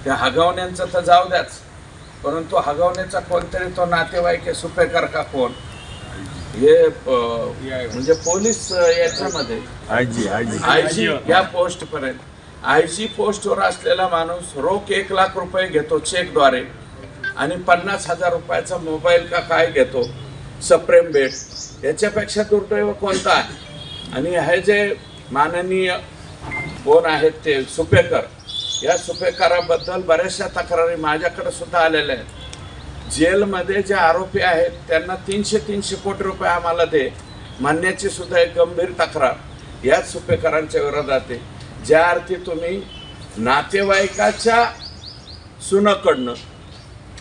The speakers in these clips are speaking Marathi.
त्या हगवण्यांचं तर जाऊ द्याच, परंतु हगवण्याचा कोणतरी तो नातेवाईक आहे, सुपेकर का कोण हे म्हणजे पोलीस याच्यामध्ये आयजी या पोस्ट पर्यंत आयजी पोस्टवर असलेला माणूस रोख 1 लाख रुपये घेतो चेकद्वारे आणि 50,000 रुपयाचा मोबाईल का काय घेतो सप्रेम भेट. याच्यापेक्षा दुर्दैव कोणता आहे? आणि हे जे माननीय कोण आहेत ते सुपेकर, या सुपेकराबद्दल बऱ्याचशा तक्रारी माझ्याकडे सुद्धा आलेल्या आहेत. जेलमध्ये जे आरोपी आहेत त्यांना 300 कोटी रुपये आम्हाला दे म्हणण्याची सुद्धा एक गंभीर तक्रार याच सुपेकरांच्या विरोधात आहे. ज्या अर्थी तुम्ही नातेवाईकाच्या सुनाकडनं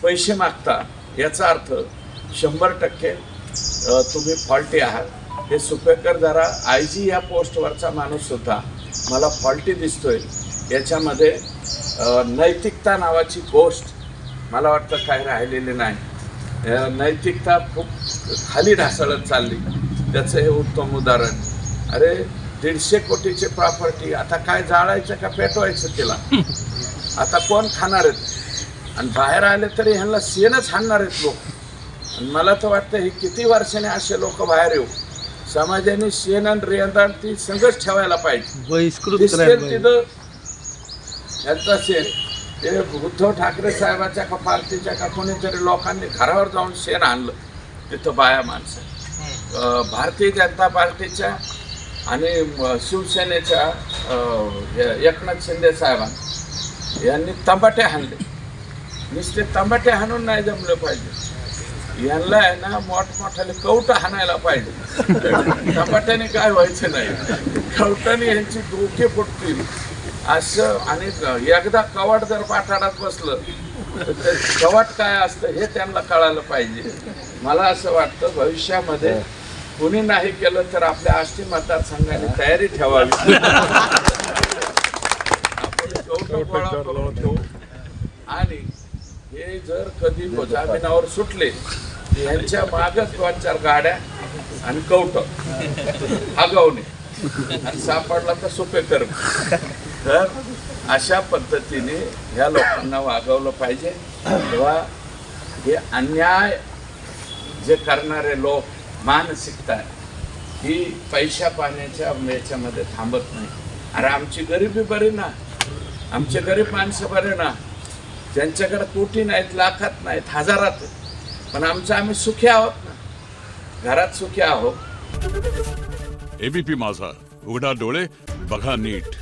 पैसे मागता याचा अर्थ 100% तुम्ही फॉल्टी आहात. हे सुपेकर जरा आयजी या पोस्टवरचा माणूस सुद्धा मला फॉल्टी दिसतोय. याच्यामध्ये नैतिकता नावाची गोष्ट मला वाटतं काही राहिलेली नाही. नैतिकता खूप खाली ढासळत चालली. त्याचं हे उत्तम उदाहरण. अरे 150 कोटीची प्रॉपर्टी आता काय जाळायचं का पेटवायचं तिला? आता कोण खाणार आहेत? आणि बाहेर आले तरी ह्यांना शेणच हाणणार आहेत लोक. आणि मला तर वाटतं हे किती वर्षाने असे लोक बाहेर येऊ. समाजाने शेण आणि रेंदाण ती संघच ठेवायला पाहिजे. तिथं यांचा शेण ते उद्धव ठाकरे साहेबाच्या का पार्टीच्या का कोणीतरी लोकांनी घरावर जाऊन शेण आणलं. तिथं बाया माणसं भारतीय जनता पार्टीच्या आणि शिवसेनेच्या एकनाथ शिंदे साहेबांनी यांनी तंबाटे हाणले. नुसते तंबाटे हाणून नाही जमले पाहिजे, यांना आहे ना मोठमोठ्याने कवटं हाणायला पाहिजे. तंबाट्याने काय व्हायचं नाही, कवटाने यांची डोके फुटतील असं. आणि एकदा कवाट जर पाठाडात बसलं तर कवाट काय असतं हे त्यांना कळायला पाहिजे. मला असं वाटतं भविष्यामध्ये कुणी नाही केलं तर आपल्या आष्टी मतदारसंघाने तयारी ठेवावी. आपण कवटं गोळा करून ठेवू. आणि हे जर कधी जामिनावर सुटले यांच्या मागच 2-4 गाड्या आणि कवटं हगवणे आणि सापडला तर सुपेकर. तर अशा पद्धतीने ह्या लोकांना वागवलं पाहिजे. तेव्हा हे अन्याय जे करणारे लोक मानसिकता ही पैशा पाण्याच्या याच्यामध्ये थांबत नाही. अरे आमची गरिबी बरी ना, आमचे गरीब माणसं बरे ना, ज्यांच्याकडे कोटी नाहीत, लाखात नाहीत, हजारात, पण आम्ही सुखी आहोत ना, घरात सुखी आहोत. एबीपी माझा, उघडा डोळे बघा नीट.